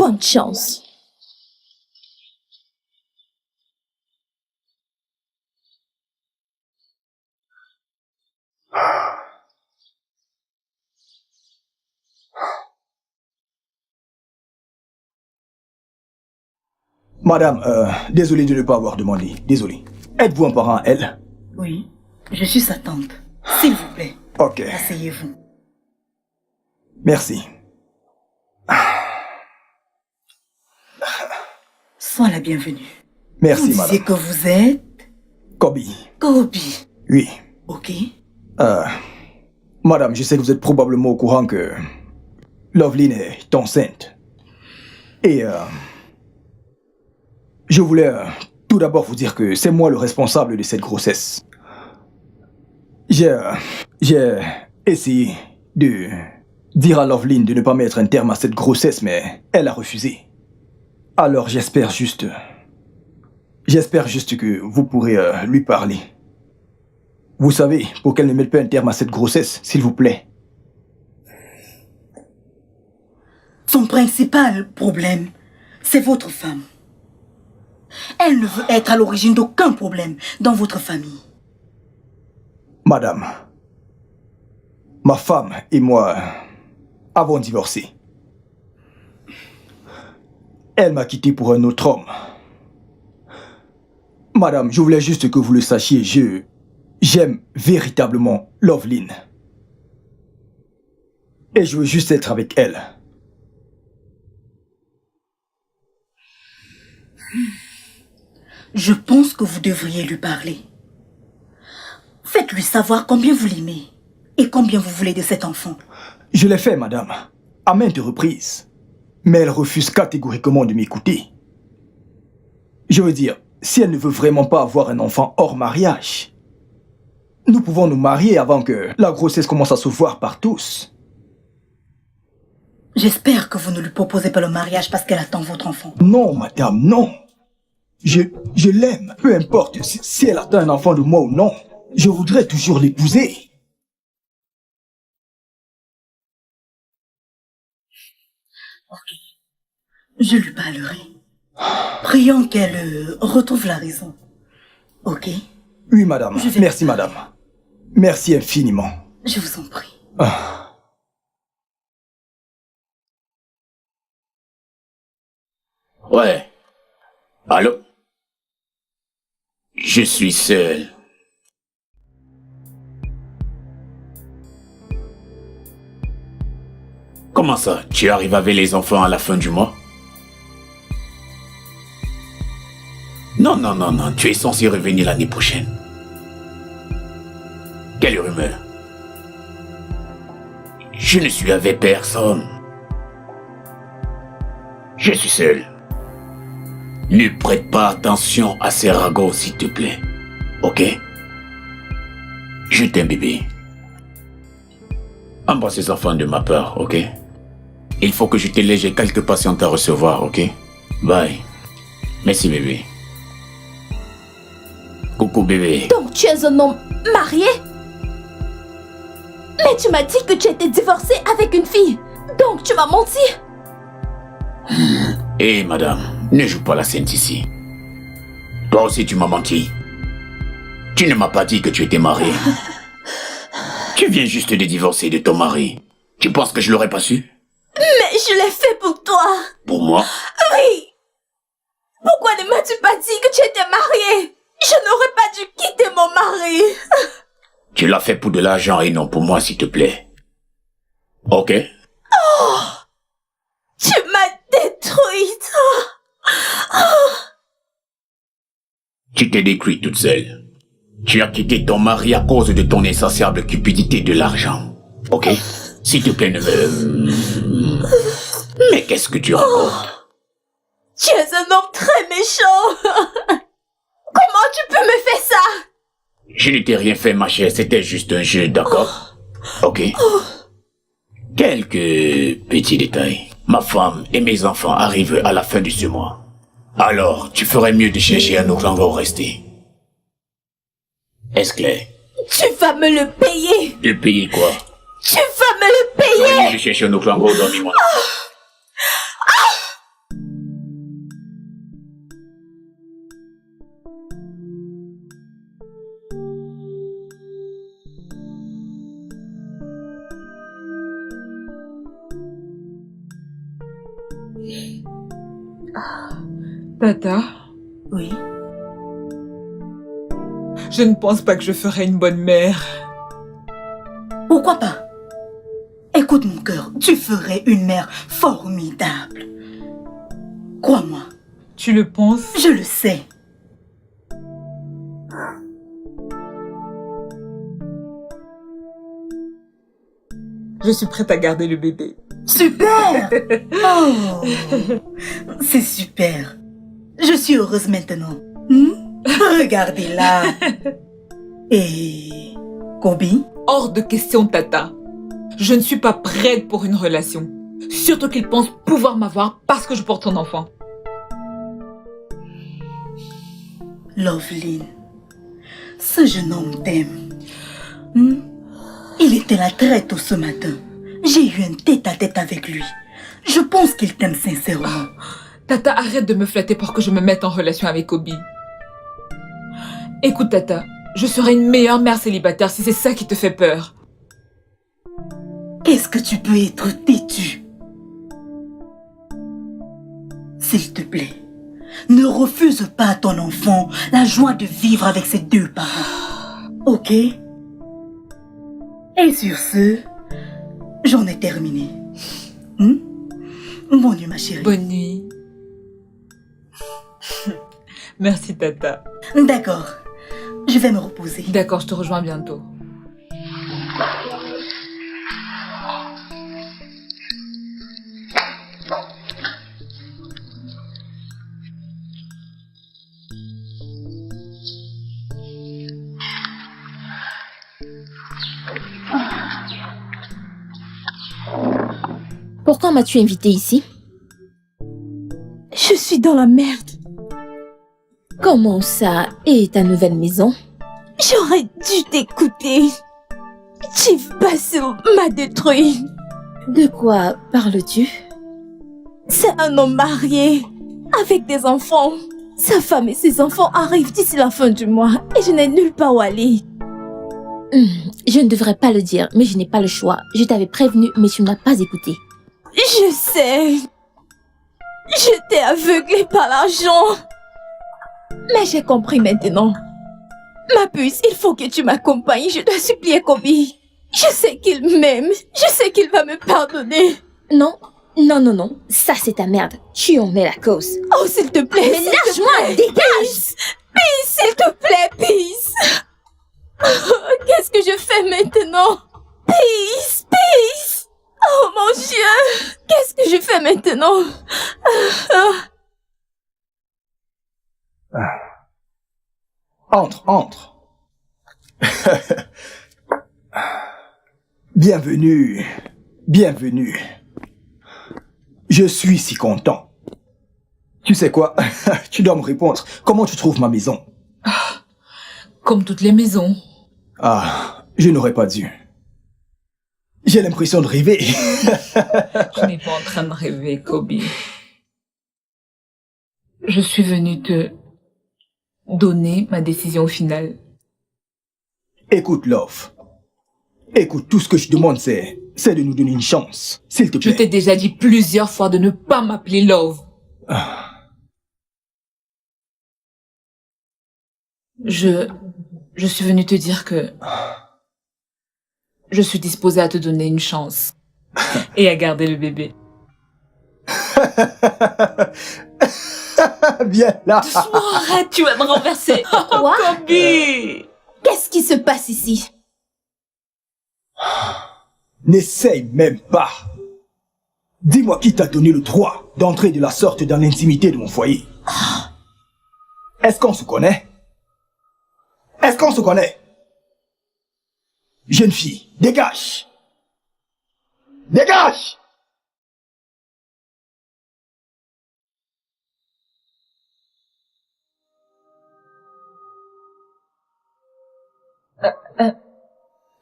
Bonne chance. Madame, désolé de ne pas avoir demandé. Désolé. Êtes-vous un parent à elle? Oui, je suis sa tante. S'il vous plaît. Ok. Asseyez-vous. Merci. Sois la bienvenue. Merci, vous disiez madame. que vous êtes... Kobe. Kobe. Oui. Ok. Madame, je sais que vous êtes probablement au courant que Loveline est enceinte. Et je voulais tout d'abord vous dire que c'est moi le responsable de cette grossesse. J'ai essayé de dire à Loveline de ne pas mettre un terme à cette grossesse, mais elle a refusé. Alors j'espère juste que vous pourrez lui parler. Vous savez, pour qu'elle ne mette pas un terme à cette grossesse, s'il vous plaît. Son principal problème, c'est votre femme. Elle ne veut être à l'origine d'aucun problème dans votre famille. Madame, ma femme et moi avons divorcé. Elle m'a quitté pour un autre homme. Madame, je voulais juste que vous le sachiez, j'aime véritablement Loveline. Et je veux juste être avec elle. Je pense que vous devriez lui parler. Faites-lui savoir combien vous l'aimez et combien vous voulez de cet enfant. Je l'ai fait, madame, à maintes reprises. Mais elle refuse catégoriquement de m'écouter. Je veux dire, si elle ne veut vraiment pas avoir un enfant hors mariage, nous pouvons nous marier avant que la grossesse commence à se voir par tous. J'espère que vous ne lui proposez pas le mariage parce qu'elle attend votre enfant. Non, madame, non. Je l'aime, peu importe si elle attend un enfant de moi ou non. Je voudrais toujours l'épouser. Ok. Je lui parlerai. Prions qu'elle retrouve la raison. Ok? Oui, madame. Merci, madame. Merci infiniment. Je vous en prie. Ouais. Allô? Je suis seul. Comment ça? Tu arrives avec les enfants à la fin du mois? Non, non, non, non. Tu es censé revenir l'année prochaine. Quelle rumeur? Je ne suis avec personne. Je suis seul. Ne prête pas attention à ces ragots, s'il te plaît. Ok? Je t'aime, bébé. Embrasse les enfants de ma part, ok? Il faut que je te laisse, j'ai quelques patientes à recevoir, ok? Bye. Merci, bébé. Coucou, bébé. Donc tu es un homme marié? Mais tu m'as dit que tu étais divorcé avec une fille. Donc tu m'as menti. Hé, madame, ne joue pas la sainte ici. Toi aussi, tu m'as menti. Tu ne m'as pas dit que tu étais mariée. Tu viens juste de divorcer de ton mari. Tu penses que je l'aurais pas su? Mais je l'ai fait pour toi. Pour moi? Oui. Pourquoi ne m'as-tu pas dit que tu étais mariée? Je n'aurais pas dû quitter mon mari. Tu l'as fait pour de l'argent et non pour moi, s'il te plaît. Ok? Oh, tu m'as détruite. Oh. Tu t'es détruite toute seule. Tu as quitté ton mari à cause de ton insatiable cupidité de l'argent. Ok? S'il te plaît, ne me... Mais qu'est-ce que tu racontes? Tu es un homme très méchant. Comment tu peux me faire ça? Je ne t'ai rien fait, ma chère. C'était juste un jeu, d'accord? Ok? Quelques petits détails. Ma femme et mes enfants arrivent à la fin de ce mois. Alors, tu ferais mieux de chercher un autre endroit où rester. Est-ce clair? Tu vas me le payer. De payer quoi? Tu vas me le payer. Je cherche un autre endroit où dormir, moi. Tata, Oui. je ne pense pas que je ferai une bonne mère. Pourquoi pas? Écoute mon cœur, tu ferais une mère formidable. Crois-moi, Tu le penses? je le sais. Je suis prête à garder le bébé. Super! Oh, c'est super. Je suis heureuse maintenant. Regardez-la. Et Kobe? Hors de question, Tata. Je ne suis pas prête pour une relation. Surtout qu'il pense pouvoir m'avoir parce que je porte son enfant. Loveline, ce jeune homme t'aime. Il était là très tôt ce matin. J'ai eu un tête-à-tête avec lui. Je pense qu'il t'aime sincèrement. Tata, arrête de me flatter pour que je me mette en relation avec Kobe. Écoute, Tata, je serai une meilleure mère célibataire si c'est ça qui te fait peur. Est-ce que tu peux être têtu? S'il te plaît, ne refuse pas à ton enfant la joie de vivre avec ses deux parents. Ok? Et sur ce, j'en ai terminé. Bonne nuit, ma chérie. Bonne nuit. Merci, Tata. D'accord, je vais me reposer. D'accord, je te rejoins bientôt. Pourquoi m'as-tu invité ici? Je suis dans la merde. Comment ça? Et ta nouvelle maison? J'aurais dû t'écouter. Chief Basso m'a détruit. De quoi parles-tu? C'est un homme marié, avec des enfants. Sa femme et ses enfants arrivent d'ici la fin du mois et je n'ai nulle part où aller. Je ne devrais pas le dire, mais je n'ai pas le choix. Je t'avais prévenu, mais tu ne m'as pas écouté. Je sais. J'étais aveuglée par l'argent. Mais j'ai compris maintenant. Ma puce, il faut que tu m'accompagnes. Je dois supplier Kobe. Je sais qu'il m'aime. Je sais qu'il va me pardonner. Non, non, non, non. Ça, c'est ta merde. Tu en es la cause. Oh, s'il te plaît. Mais lâche-moi, dégage! Peace, s'il te plaît, Peace. Qu'est-ce que je fais maintenant? Peace, Peace. Oh mon Dieu. Qu'est-ce que je fais maintenant? Entre, entre. Bienvenue, bienvenue. Je suis si content. Tu sais quoi? Tu dois me répondre. Comment tu trouves ma maison? Comme toutes les maisons. Ah, je n'aurais pas dû. J'ai l'impression de rêver. Je n'ai pas en train de rêver, Kobe. Je suis venue te donner ma décision finale. Écoute, Love. Écoute, tout ce que je demande, c'est de nous donner une chance. S'il te Je plaît. t'ai déjà dit plusieurs fois de ne pas m'appeler Love. Je suis venue te dire que je suis disposée à te donner une chance et à garder le bébé. Viens là. Doucement, arrête, tu vas me renverser. Quoi? Kobe! Qu'est-ce qui se passe ici? N'essaye même pas. Dis-moi qui t'a donné le droit d'entrer de la sorte dans l'intimité de mon foyer. Est-ce qu'on se connaît? Est-ce qu'on se connaît? Jeune fille, dégage! Dégage!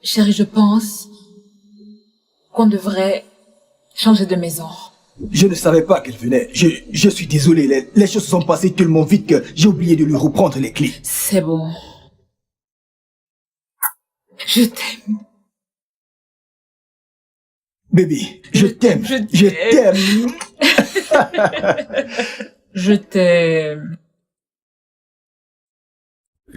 Chérie, je pense qu'on devrait changer de maison. Je ne savais pas qu'elle venait. Je suis désolé, les choses se sont passées tellement vite que j'ai oublié de lui reprendre les clés. C'est bon. Je t'aime. Bébé, je t'aime. je Je t'aime. Je t'aime.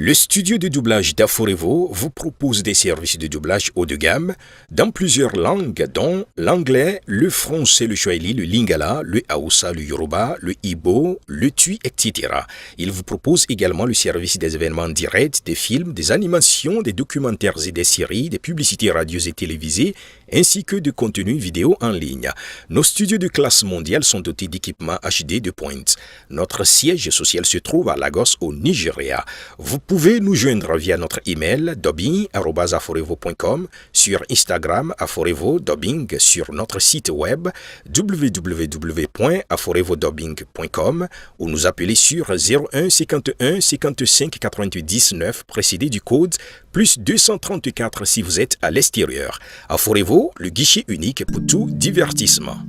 Le studio de doublage d'Aforevo vous propose des services de doublage haut de gamme dans plusieurs langues dont l'anglais, le français, le swahili, le lingala, le hausa, le yoruba, le ibo, le tui, etc. Il vous propose également le service des événements directs, des films, des animations, des documentaires et des séries, des publicités radios et télévisées, ainsi que de contenus vidéo en ligne. Nos studios de classe mondiale sont dotés d'équipements HD de pointe. Notre siège social se trouve à Lagos au Nigeria. Vous pouvez nous joindre via notre email dubbing@aforevo.com, sur Instagram Aforevo Dubbing, sur notre site web www.aforevodubbing.com ou nous appeler sur 01 51 55 88 19 précédé du code plus 234 si vous êtes à l'extérieur. Aforevo, le guichet unique pour tout divertissement.